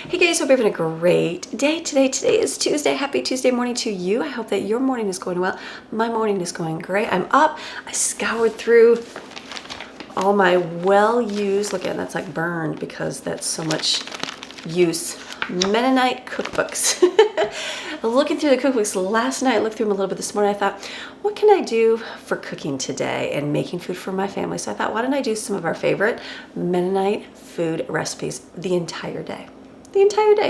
Hey guys, hope you're having a great day today. Today is Tuesday. Happy Tuesday morning to you. I hope that your morning is going well. My morning is going great. I'm up. I scoured through all my well-used, look at that's like burned because that's so much use, Mennonite cookbooks. Looking through the cookbooks last night, looked through them a little bit this morning. I thought, what can I do for cooking today and making food for my family? So I thought, why don't I do some of our favorite Mennonite food recipes the entire day?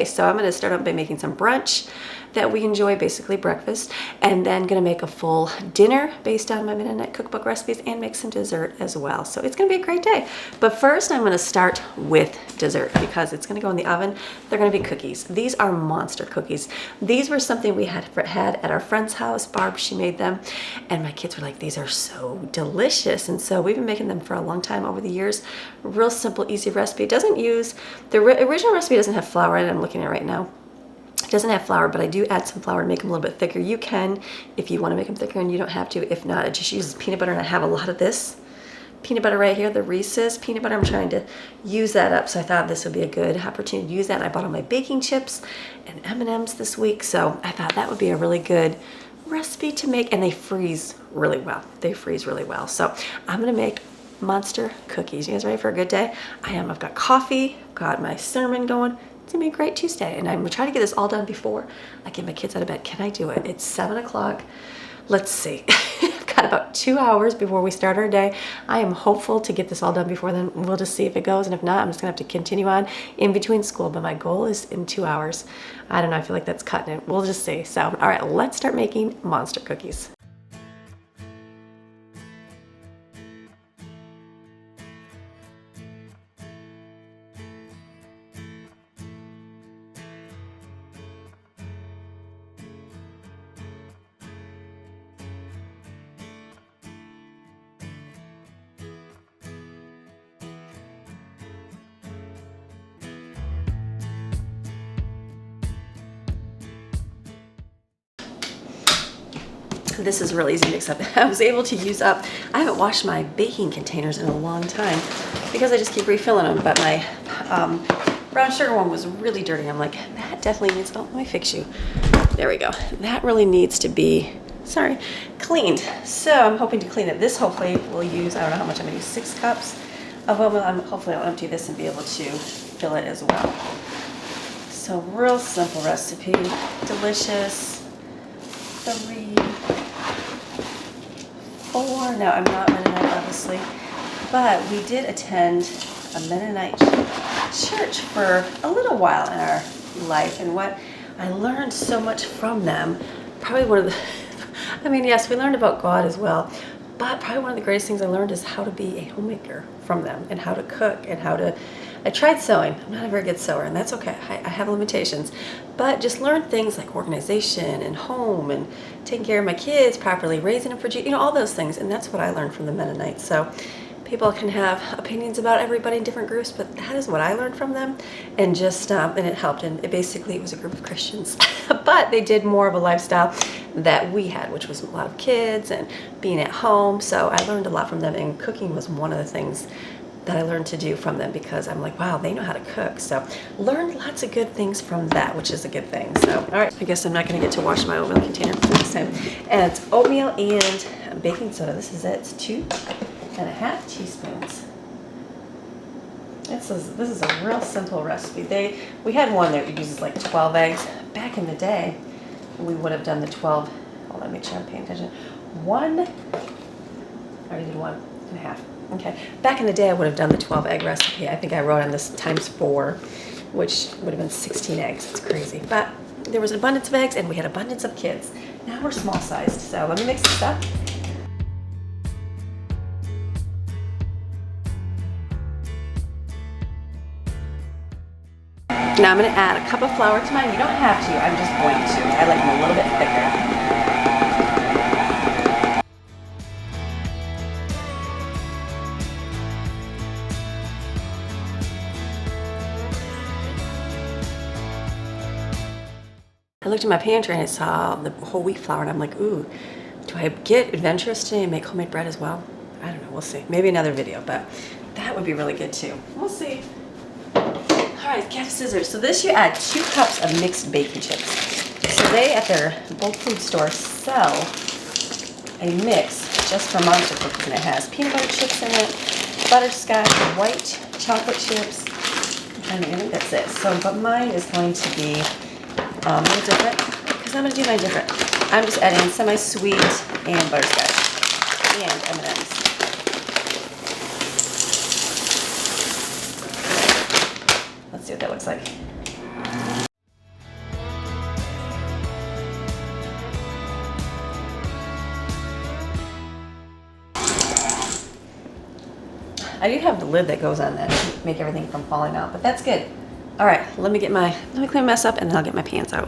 So I'm going to start out by making some brunch that we enjoy, basically breakfast, and then going to make a full dinner based on my Mennonite cookbook recipes and make some dessert as well. So it's going to be a great day. But first I'm going to start with dessert because it's going to go in the oven. They're going to be cookies. These are monster cookies. These were something we had at our friend's house. Barb, she made them, and my kids were like, these are so delicious. And so we've been making them for a long time over the years. Real simple, easy recipe. It doesn't use, the original recipe doesn't have flour in it. I'm looking at it right now. It doesn't have flour, but I do add some flour to make them a little bit thicker. You can, if you want to make them thicker, and you don't have to. If not, it just uses peanut butter, and I have a lot of this peanut butter right here, the Reese's peanut butter. I'm trying to use that up, so I thought this would be a good opportunity to use that. And I bought all my baking chips and M&Ms this week, so I thought that would be a really good recipe to make, and they freeze really well. So I'm gonna make monster cookies. You guys ready for a good day? I am. I've got coffee, got my sermon going. It's gonna be a great Tuesday, and I'm gonna try to get this all done before I get my kids out of bed. Can I do it? It's 7 o'clock. Let's see. I've got about 2 hours before we start our day. I am hopeful to get this all done before then. We'll just see if it goes, and if not, I'm just gonna have to continue on in between school, but my goal is in 2 hours. I don't know, I feel like that's cutting it. We'll just see. So, all right, let's start making monster cookies. This is really easy to mix up. I was able to use up, I haven't washed my baking containers in a long time because I just keep refilling them, but my brown sugar one was really dirty. I'm like, that definitely needs, oh, let me fix you. There we go. That really needs to be, sorry, cleaned. So I'm hoping to clean it. This hopefully will use, I don't know how much I'm gonna use, 6 cups of oil. Hopefully I'll empty this and be able to fill it as well. So real simple recipe, delicious. 3, 4. Now I'm not Mennonite obviously, but we did attend a Mennonite church for a little while in our life, and what I learned so much from them, probably one of the, I mean, yes, we learned about God as well, but probably one of the greatest things I learned is how to be a homemaker from them, and how to cook, and how to, I tried sewing. I'm not a very good sewer, and that's okay. I have limitations, but just learn things like organization and home and taking care of my kids properly, raising them for, you know, all those things. And that's what I learned from the Mennonites. So people can have opinions about everybody in different groups, but that is what I learned from them, and just and it helped. And it basically, it was a group of Christians, but they did more of a lifestyle that we had, which was a lot of kids and being at home. So I learned a lot from them, and cooking was one of the things that I learned to do from them, because I'm like, wow, they know how to cook. So learned lots of good things from that, which is a good thing. So, all right, I guess I'm not gonna get to wash my oatmeal container this time. And it's oatmeal and baking soda. This is it. It's 2.5 teaspoons. This is a real simple recipe. We had one that uses like 12 eggs. Back in the day, we would have done the 12. Hold on, make sure I'm paying attention. I already did 1.5. Okay, back in the day I would have done the 12 egg recipe. I think I wrote on this ×4, which would have been 16 eggs. It's crazy, but there was an abundance of eggs and we had abundance of kids. Now we're small sized, so let me mix this up. Now I'm going to add a cup of flour to mine. You don't have to, I'm just going to. I like them a little bit thicker. I looked in my pantry and I saw the whole wheat flour, and I'm like, ooh, do I get adventurous today and make homemade bread as well? I don't know, we'll see. Maybe another video, but that would be really good too. We'll see. All right, get scissors. So this you add 2 cups of mixed baking chips. So they at their bulk food store sell a mix just for monster cookies, and it has peanut butter chips in it, butterscotch, white chocolate chips. I think that's it. So, but mine is going to be a little different because I'm going to do mine different. I'm just adding semi-sweet and butterscotch and M&Ms. Let's see what that looks like. I do have the lid that goes on that to make everything from falling out, but that's good. All right, let me clean my mess up and then I'll get my pans out.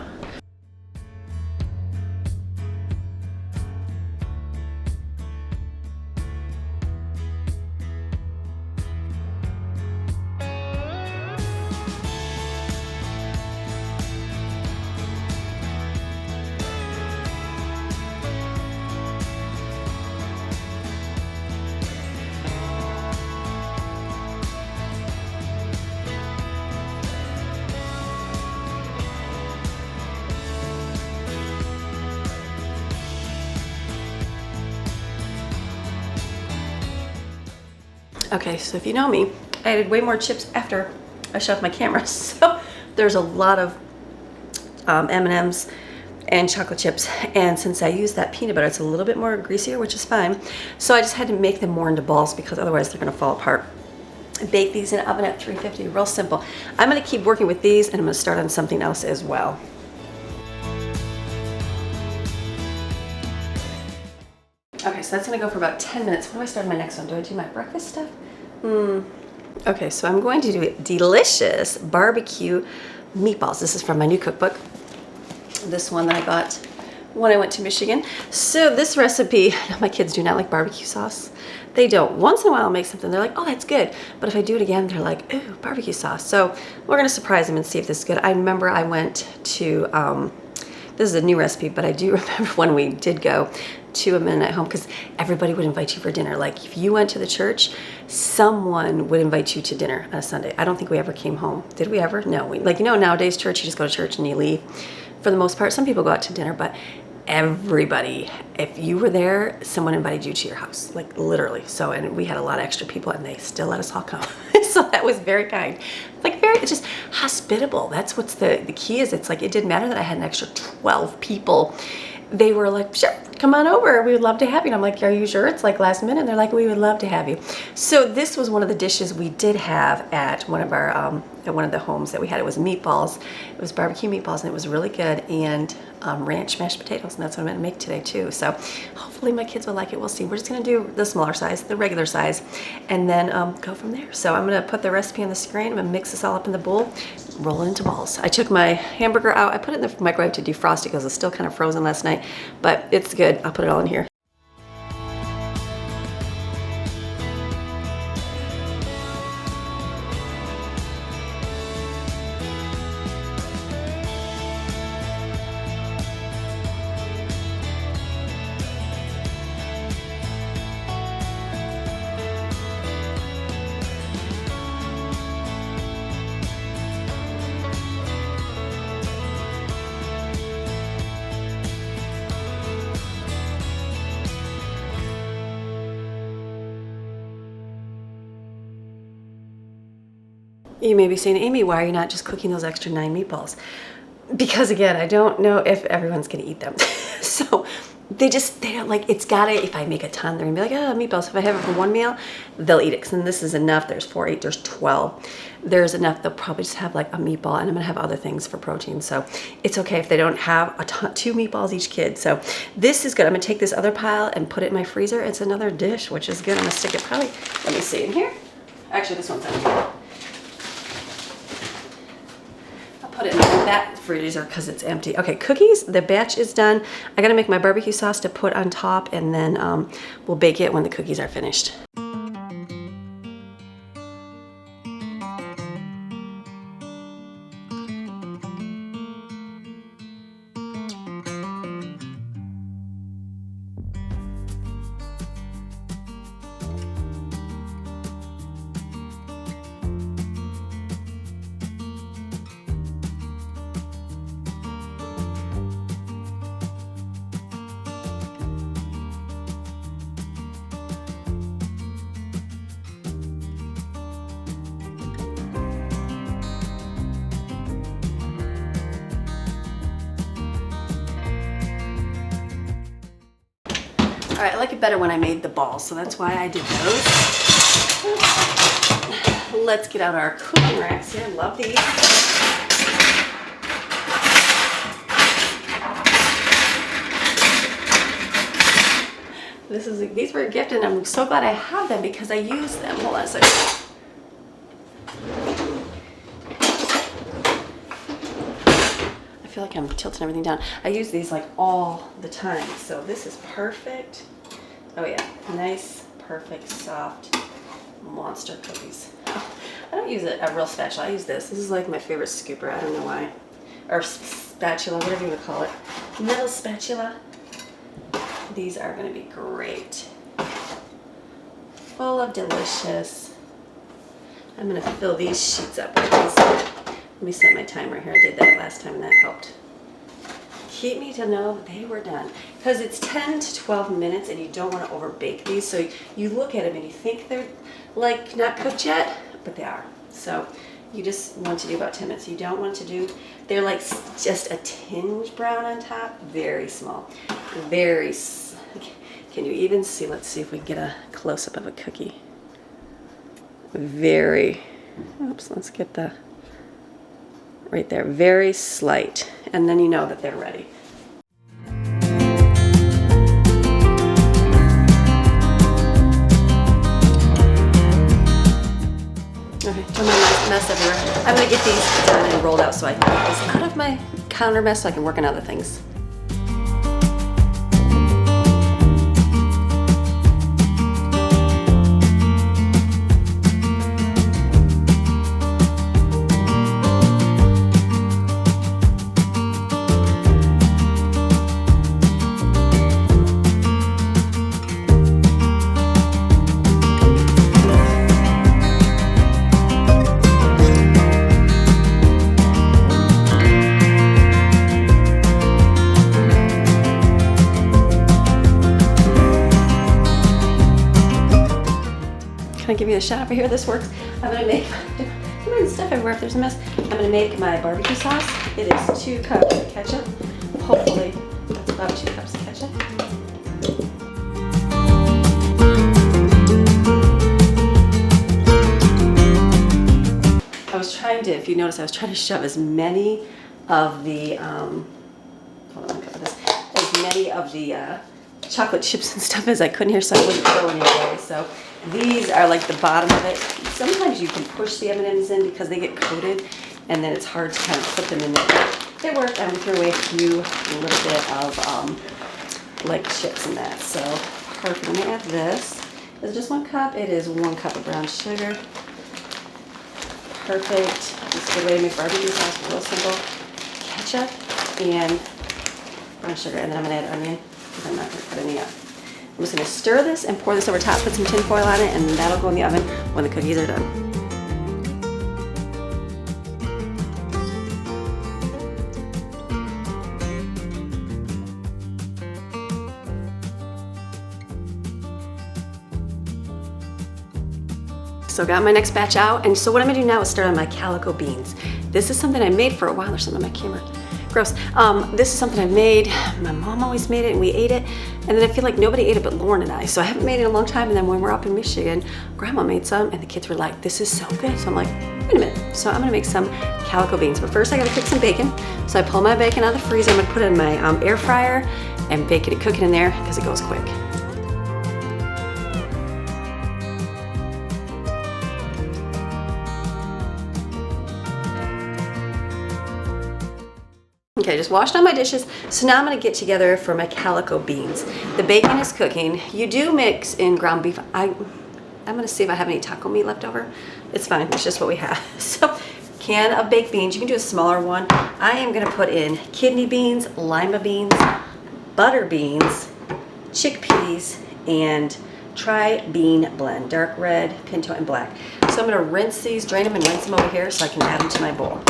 Okay, so if you know me, I added way more chips after I shut off my camera. So there's a lot of M&Ms and chocolate chips. And since I used that peanut butter, it's a little bit more greasier, which is fine. So I just had to make them more into balls because otherwise they're gonna fall apart. Bake these in an oven at 350, real simple. I'm gonna keep working with these and I'm gonna start on something else as well. Okay, so that's gonna go for about 10 minutes. What do I start on my next one? Do I do my breakfast stuff? Okay, so I'm going to do delicious barbecue meatballs. This is from my new cookbook. This one that I got when I went to Michigan. So this recipe, my kids do not like barbecue sauce. They don't. Once in a while I'll make something, they're like, oh, that's good. But if I do it again, they're like, ooh, barbecue sauce. So we're gonna surprise them and see if this is good. I remember I went to, this is a new recipe, but I do remember when we did go to a Mennonite home because everybody would invite you for dinner. Like if you went to the church, someone would invite you to dinner on a Sunday. I don't think we ever came home. Did we ever? No. Like, you know, nowadays church, you just go to church and you leave for the most part. Some people go out to dinner, but everybody, if you were there, someone invited you to your house, like literally. So, and we had a lot of extra people and they still let us all come. So that was very kind. Like it's just hospitable. That's what's the key is. It's like, it didn't matter that I had an extra 12 people. They were like, sure, come on over. We would love to have you. And I'm like, are you sure? It's like last minute. And they're like, we would love to have you. So this was one of the dishes we did have at one of our, at one of the homes that we had. It was meatballs. It was barbecue meatballs and it was really good. And ranch mashed potatoes. And that's what I'm gonna make today too. So hopefully my kids will like it. We'll see. We're just gonna do the smaller size, the regular size, and then go from there. So I'm gonna put the recipe on the screen. I'm gonna mix this all up in the bowl, roll it into balls. I took my hamburger out. I put it in the microwave to defrost it because it's still kind of frozen last night, but it's good. I'll put it all in here. You may be saying, Amy, why are you not just cooking those extra 9 meatballs? Because again, I don't know if everyone's gonna eat them. So they don't like, it's gotta, if I make a ton, they're gonna be like, oh, meatballs. If I have it for one meal, they'll eat it. Cause then this is enough. There's 4, 8, there's 12. There's enough. They'll probably just have like a meatball and I'm gonna have other things for protein. So it's okay if they don't have 2 meatballs each kid. So this is good. I'm gonna take this other pile and put it in my freezer. It's another dish, which is good. I'm gonna stick it probably, let me see in here. Actually, this one's empty. Put it in that freezer because it's empty. Okay, cookies, the batch is done. I gotta make my barbecue sauce to put on top and then we'll bake it when the cookies are finished. All right, I like it better when I made the balls, so that's why I did those. Let's get out our cooking racks here. Love these. These were a gift, and I'm so glad I have them because I use them. Hold on a second. I feel like I'm tilting everything down. I use these like all the time, so this is perfect. Oh yeah, nice, perfect, soft monster cookies. I don't use a real spatula. I use this. This is like my favorite scooper. I don't know why. Or spatula, whatever you want to call it. Metal spatula. These are going to be great. Full of delicious. I'm going to fill these sheets up with these. Let me set my timer here. I did that last time and that helped keep me to know they were done. Because it's 10 to 12 minutes and you don't want to over bake these. So you look at them and you think they're like not cooked yet, but they are. So you just want to do about 10 minutes. You don't want to do, they're like just a tinge brown on top. Very small. Very, can you even see? Let's see if we can get a close-up of a cookie. Very, oops, let's get the, right there. Very slight. And then you know that they're ready. Okay, turn my mess everywhere. I'm gonna get these done and rolled out so I can get this out of my counter mess so I can work on other things. Can I give you a shot over here? This works. I'm gonna make stuff everywhere if there's a mess. I'm gonna make my barbecue sauce. It is 2 cups of ketchup. Hopefully that's about 2 cups of ketchup. I was trying to, if you notice, I was trying to shove as many of the hold on, cover this. As many of the chocolate chips and stuff as I couldn't here, so I wouldn't throw any away. So these are like the bottom of it. Sometimes you can push the M&Ms in because they get coated, and then it's hard to kind of put them in there. They work. I'm gonna throw away a little bit of like chips and that. So perfect. I'm gonna add this. It's just 1 cup. It is 1 cup of brown sugar. Perfect. This is the way to make barbecue sauce. Real simple. Ketchup and brown sugar, and then I'm gonna add onion because I'm not gonna put any up. I'm just going to stir this and pour this over top, put some tin foil on it, and that'll go in the oven when the cookies are done. So got my next batch out, and so what I'm going to do now is start on my calico beans. This is something I made for a while. There's something on my camera. Gross. This is something I've made. My mom always made it and we ate it. And then I feel like nobody ate it but Lauren and I. So I haven't made it in a long time. And then when we're up in Michigan, Grandma made some and the kids were like, this is so good. So I'm like, wait a minute. So I'm gonna make some calico beans. But first I gotta cook some bacon. So I pull my bacon out of the freezer. I'm gonna put it in my air fryer and bake it and cook it in there because it goes quick. Okay, just washed all my dishes. So now I'm gonna get together for my calico beans. The bacon is cooking. You do mix in ground beef. I'm gonna see if I have any taco meat left over. It's fine, it's just what we have. So, can of baked beans. You can do a smaller one. I am gonna put in kidney beans, lima beans, butter beans, chickpeas, and tri-bean blend. Dark red, pinto, and black. So I'm gonna rinse these, drain them, and rinse them over here so I can add them to my bowl.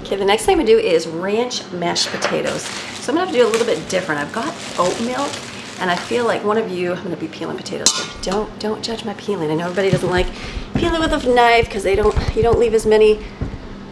Okay, the next thing I'm gonna do is ranch mashed potatoes. So I'm gonna have to do a little bit different. I've got oat milk, and I feel like one of you, I'm gonna be peeling potatoes. So don't judge my peeling. I know everybody doesn't like peeling with a knife because you don't leave as many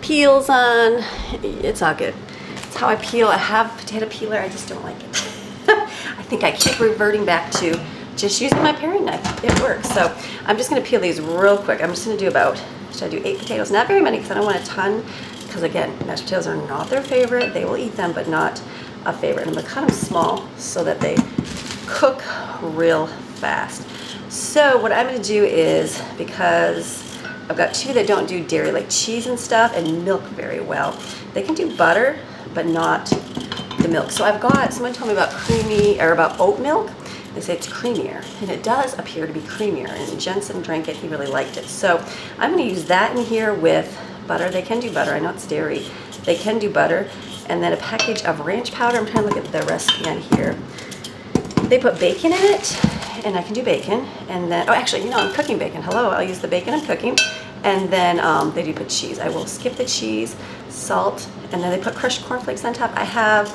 peels on. It's all good. It's how I peel. I have a potato peeler, I just don't like it. I think I keep reverting back to just using my paring knife. It works. So I'm just gonna peel these real quick. I'm just gonna do about, should I do 8 potatoes? Not very many because I don't want a ton, because again, mashed potatoes are not their favorite. They will eat them, but not a favorite. And I'm gonna cut them small so that they cook real fast. So what I'm gonna do is, because I've got 2 that don't do dairy, like cheese and stuff, and milk very well. They can do butter, but not the milk. So I've got, someone told me about about oat milk. They say it's creamier, and it does appear to be creamier, and Jensen drank it, he really liked it. So I'm gonna use that in here with butter. They can do butter, I know it's dairy. They can do butter, and then a package of ranch powder. I'm trying to look at the recipe on here. They put bacon in it, and I can do bacon, and then, oh actually, you know, I'm cooking bacon. Hello, I'll use the bacon I'm cooking. And then they do put cheese. I will skip the cheese, salt, and then they put crushed cornflakes on top. I have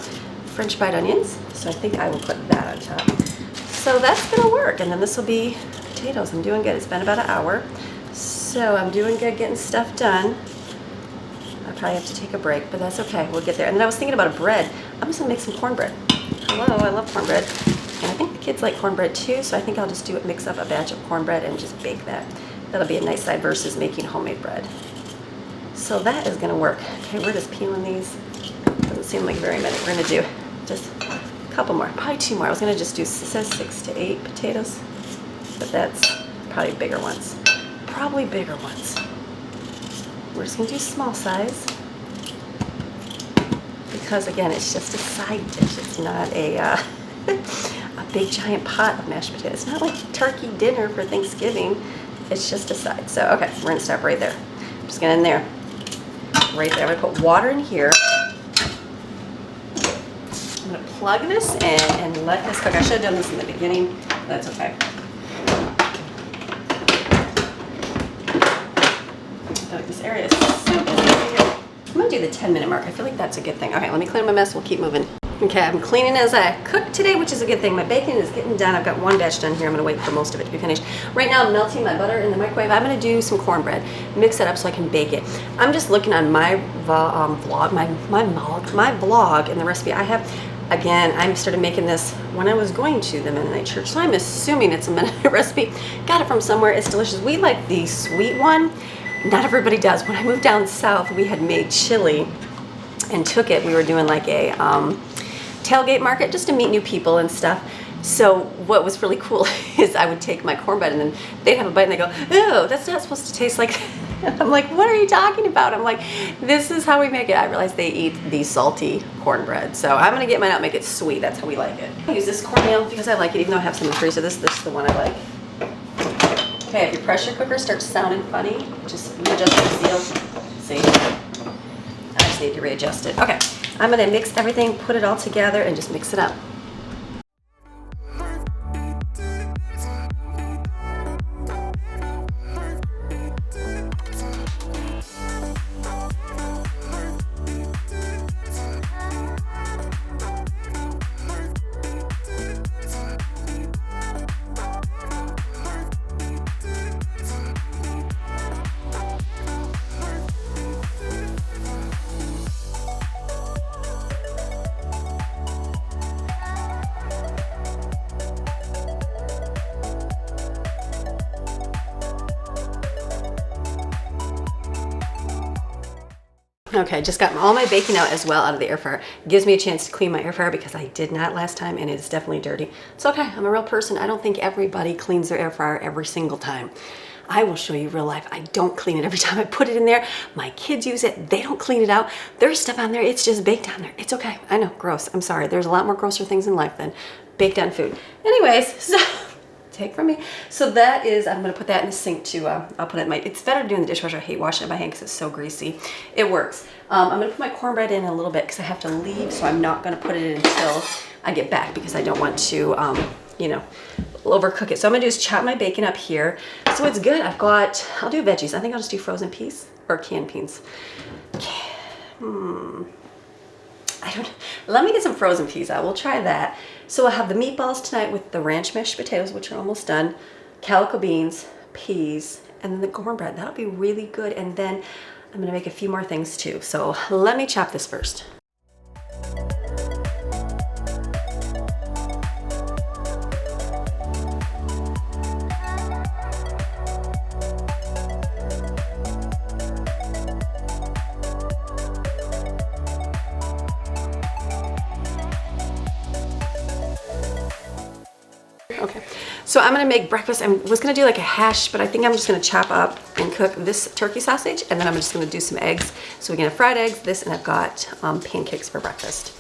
French fried onions, so I think I will put that on top. So that's gonna work, and then this will be potatoes. I'm doing good. It's been about an hour, so I'm doing good getting stuff done. I probably have to take a break, but that's okay. We'll get there. And then I was thinking about a bread. I'm just gonna make some cornbread. Hello, I love cornbread. And I think the kids like cornbread too, so I think I'll just mix up a batch of cornbread and just bake that. That'll be a nice side versus making homemade bread. So that is gonna work. Okay, we're just peeling these. Doesn't seem like very many. We're gonna do just a couple more, probably 2 more. I was gonna just do, it says 6 to 8 potatoes, but that's probably bigger ones. Probably bigger ones. We're just gonna do small size, because again, it's just a side dish. It's not a big giant pot of mashed potatoes. It's not like turkey dinner for Thanksgiving. It's just a side. So, okay, we're gonna stop right there. I'm just gonna in there, right there. I'm gonna put water in here. I'm gonna plug this in and let this cook. I should have done this in the beginning, but that's okay. I feel like this area is so busy here. I'm gonna do the 10-minute mark. I feel like that's a good thing. Okay, let me clean my mess. We'll keep moving. Okay, I'm cleaning as I cook today, which is a good thing. My bacon is getting done. I've got 1 batch done here. I'm gonna wait for most of it to be finished. Right now, I'm melting my butter in the microwave. I'm gonna do some cornbread, mix it up so I can bake it. I'm just looking on my vlog, my blog, and the recipe I have. Again, I started making this when I was going to the Mennonite church, so I'm assuming it's a Mennonite recipe. Got it from somewhere. It's delicious. We like the sweet one. Not everybody does. When I moved down south, we had made chili and took it. We were doing like a tailgate market just to meet new people and stuff. So what was really cool is I would take my cornbread and then they'd have a bite and they go, "Oh, that's not supposed to taste like." I'm like, "What are you talking about?" I'm like, "This is how we make it." I realized they eat the salty cornbread, so I'm gonna get mine out, make it sweet. That's how we like it. I use this cornmeal because I like it, even though I have some in the freezer. This is the one I like. Okay, if your pressure cooker starts sounding funny, just readjust the seal. See, I just need to readjust it. Okay. I'm gonna mix everything, put it all together, and just mix it up. Okay, just got all my baking out as well out of the air fryer. Gives me a chance to clean my air fryer because I did not last time and it's definitely dirty. It's okay, I'm a real person. I don't think everybody cleans their air fryer every single time. I will show you real life. I don't clean it every time I put it in there. My kids use it. They don't clean it out. There's stuff on there. It's just baked on there. It's okay. I know, gross. I'm sorry. There's a lot more grosser things in life than baked on food. Anyways, so take from me. So that is, I'm gonna put that in the sink too. I'll put it in my, it's better to do in the dishwasher. I hate washing it by hand because it's so greasy. It works. I'm gonna put my cornbread in a little bit because I have to leave, so I'm not gonna put it in until I get back because I don't want to, you know, overcook it. So I'm gonna do is chop my bacon up here. So it's good. I'll do veggies. I think I'll just do frozen peas or canned beans. I don't, let me get some frozen peas out. We'll try that. So we'll have the meatballs tonight with the ranch mashed potatoes, which are almost done, calico beans, peas, and then the cornbread. That'll be really good. And then I'm gonna make a few more things too. So let me chop this first. Okay, so I'm gonna make breakfast. I was gonna do like a hash, but I think I'm just gonna chop up and cook this turkey sausage, and then I'm just gonna do some eggs. So we can have fried eggs, this, and I've got pancakes for breakfast.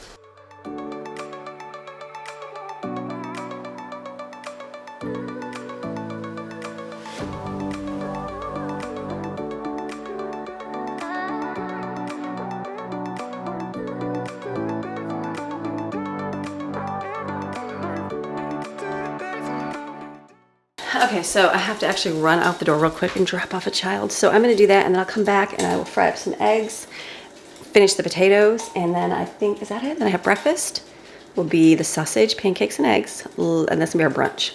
Okay, so I have to actually run out the door real quick and drop off a child. So I'm gonna do that, and then I'll come back and I will fry up some eggs, finish the potatoes, and then I think, is that it? Then I have breakfast, will be the sausage, pancakes, and eggs, and that's gonna be our brunch.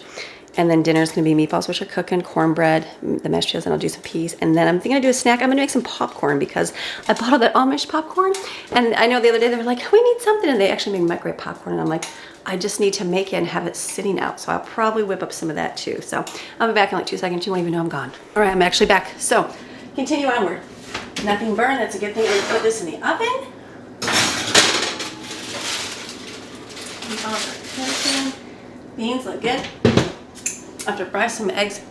And then dinner's gonna be meatballs, which are cooking, cornbread, the mashed potatoes, and I'll do some peas. And then I'm thinking I'll do a snack. I'm gonna make some popcorn because I bought all that Amish popcorn. And I know the other day they were like, we need something, and they actually made microwave popcorn, and I'm like, I just need to make it and have it sitting out. So I'll probably whip up some of that too. So I'll be back in like 2 seconds. You won't even know I'm gone. All right, I'm actually back. So continue onward. Nothing burned, that's a good thing. I'm gonna put this in the oven. Beans look good. I have to fry some eggs.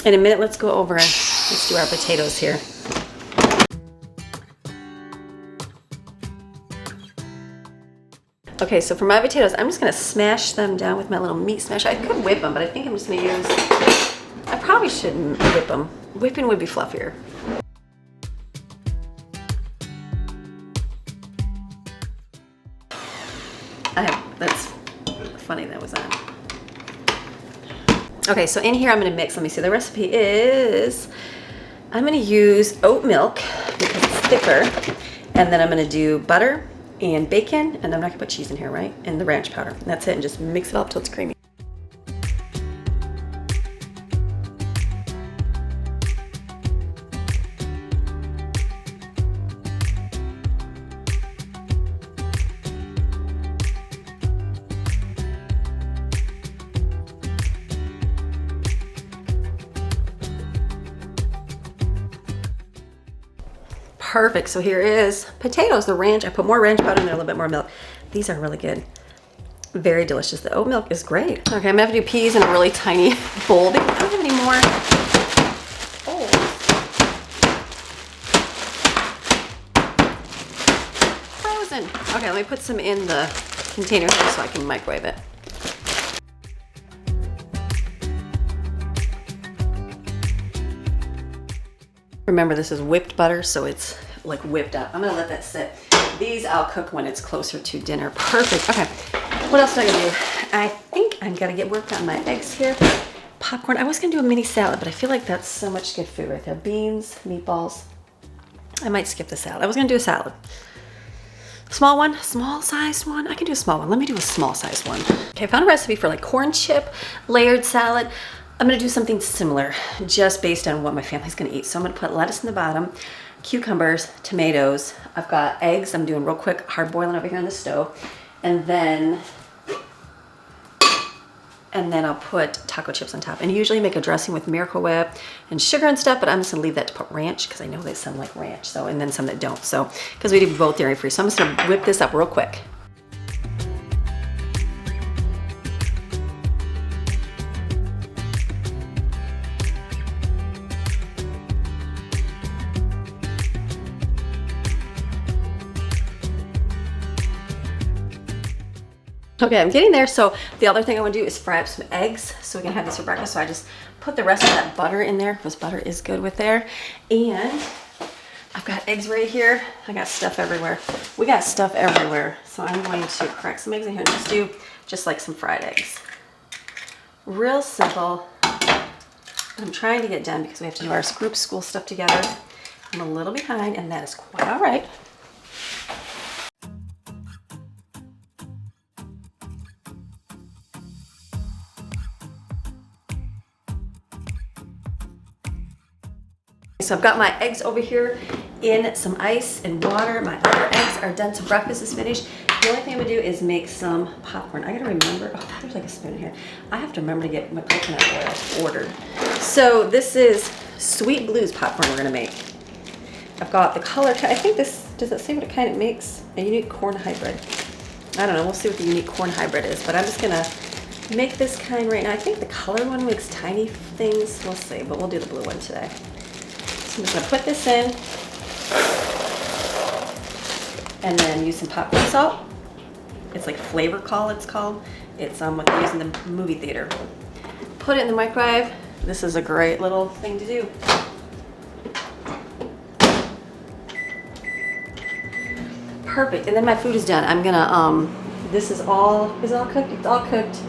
In a minute, let's go over and let's do our potatoes here. Okay, so for my potatoes, I'm just gonna smash them down with my little meat smasher. I could whip them, but I think I'm just gonna use, I probably shouldn't whip them. Whipping would be fluffier. That's funny that was on. Okay, so in here I'm gonna mix, let me see, the recipe is, I'm gonna use oat milk because it's thicker, and then I'm gonna do butter and bacon, and I'm not gonna put cheese in here, right? And the ranch powder, and that's it, and just mix it up till it's creamy. Perfect, so here is potatoes, the ranch. I put more ranch powder in there, a little bit more milk. These are really good. Very delicious. The oat milk is great. Okay, I'm gonna have to do peas in a really tiny bowl because I don't have any more. Oh. Frozen. Okay, let me put some in the container here so I can microwave it. Remember, this is whipped butter, so it's like whipped up. I'm gonna let that sit. These I'll cook when it's closer to dinner. Perfect. Okay, what else do I gotta do? I think I'm gonna get worked on my eggs here. Popcorn. I was gonna do a mini salad, but I feel like that's so much good food right there. Beans, meatballs. I might skip the salad. I was gonna do a salad. Small one, small sized one. I can do a small one. Let me do a small sized one. Okay, I found a recipe for like corn chip layered salad. I'm gonna do something similar, just based on what my family's gonna eat. So I'm gonna put lettuce in the bottom, cucumbers, tomatoes. I've got eggs, I'm doing real quick, hard boiling over here on the stove. And then I'll put taco chips on top. And usually make a dressing with Miracle Whip and sugar and stuff, but I'm just gonna leave that to put ranch, because I know there's some like ranch, so, and then some that don't. So, because we do both dairy free. So I'm just gonna whip this up real quick. Okay, I'm getting there. So the other thing I want to do is fry up some eggs so we can have this for breakfast. So I just put the rest of that butter in there because butter is good with there. And I've got eggs right here. I got stuff everywhere. We got stuff everywhere. So I'm going to crack some eggs in here and just do just like some fried eggs. Real simple. I'm trying to get done because we have to do our group school stuff together. I'm a little behind, and that is quite all right. So I've got my eggs over here in some ice and water. My other eggs are done, so breakfast is finished. The only thing I'm gonna do is make some popcorn. I gotta remember, oh, there's like a spoon here. I have to remember to get my coconut oil ordered. So this is Sweet Blues popcorn we're gonna make. I've got the color, I think this, does it say what kind it makes? A unique corn hybrid. I don't know, we'll see what the unique corn hybrid is, but I'm just gonna make this kind right now. I think the color one makes tiny things. We'll see, but we'll do the blue one today. So I'm just gonna put this in and then use some popcorn salt. It's like Flavor Call, it's called. It's what they use in the movie theater. Put it in the microwave. This is a great little thing to do. Perfect, and then my food is done. I'm gonna, this is all cooked? It's all cooked.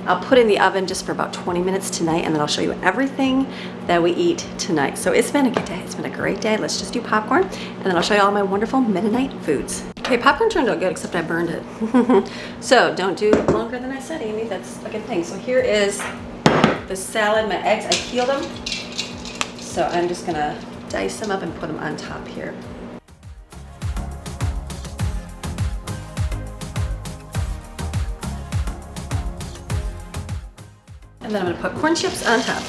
I'll put it in the oven just for about 20 minutes tonight, and then I'll show you everything that we eat tonight. So it's been a good day. It's been a great day. Let's just do popcorn, and then I'll show you all my wonderful Mennonite foods. Okay, popcorn turned out good, except I burned it. So don't do longer than I said, Amy. That's a good thing. So here is the salad. My eggs, I peeled them. So I'm just gonna dice them up and put them on top here. And then I'm gonna put corn chips on top.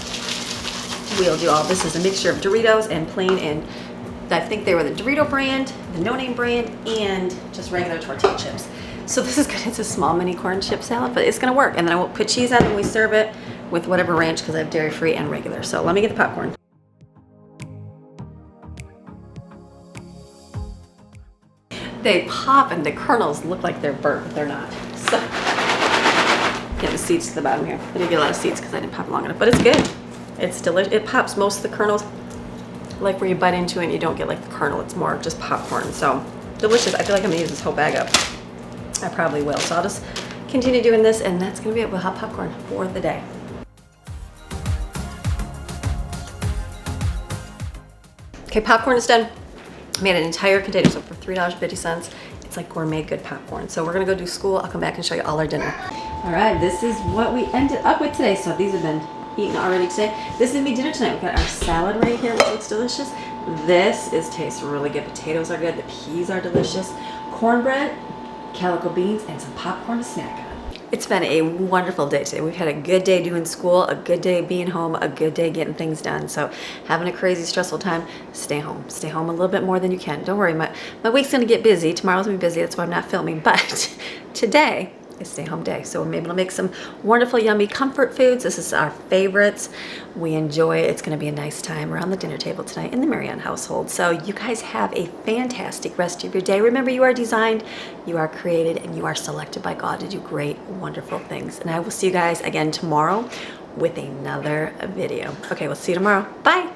We'll do all this is a mixture of Doritos and plain, and I think they were the Dorito brand, the no name brand, and just regular tortilla chips. So this is good. It's a small mini corn chip salad, but it's gonna work. And then I will put cheese on it when we serve it with whatever ranch, because I have dairy free and regular. So let me get the popcorn. They pop and the kernels look like they're burnt, but they're not. So get the seeds to the bottom here. I didn't get a lot of seeds because I didn't pop long enough, but it's good. It's delicious. It pops most of the kernels, like where you bite into it and you don't get like the kernel. It's more just popcorn. So delicious. I feel like I'm gonna use this whole bag up. I probably will. So I'll just continue doing this, and that's gonna be it. We'll have popcorn for the day. Okay, popcorn is done. I made an entire container, so for $3.50. It's like gourmet good popcorn. So we're gonna go do school. I'll come back and show you all our dinner. All right, this is what we ended up with today. So these have been eaten already today. This is gonna be dinner tonight. We've got our salad right here, which looks delicious. This tastes really good. Potatoes are good. The peas are delicious. Cornbread, calico beans, and some popcorn to snack on. It's been a wonderful day today. We've had a good day doing school, a good day being home, a good day getting things done. So having a crazy stressful time, stay home. Stay home a little bit more than you can. Don't worry, my week's gonna get busy. Tomorrow's gonna be busy, that's why I'm not filming. But today is stay home day. So we're able to make some wonderful, yummy comfort foods. This is our favorites. We enjoy it. It's gonna be a nice time around the dinner table tonight in the Maryon household. So you guys have a fantastic rest of your day. Remember, you are designed, you are created, and you are selected by God to do great, wonderful things. And I will see you guys again tomorrow with another video. Okay, we'll see you tomorrow. Bye.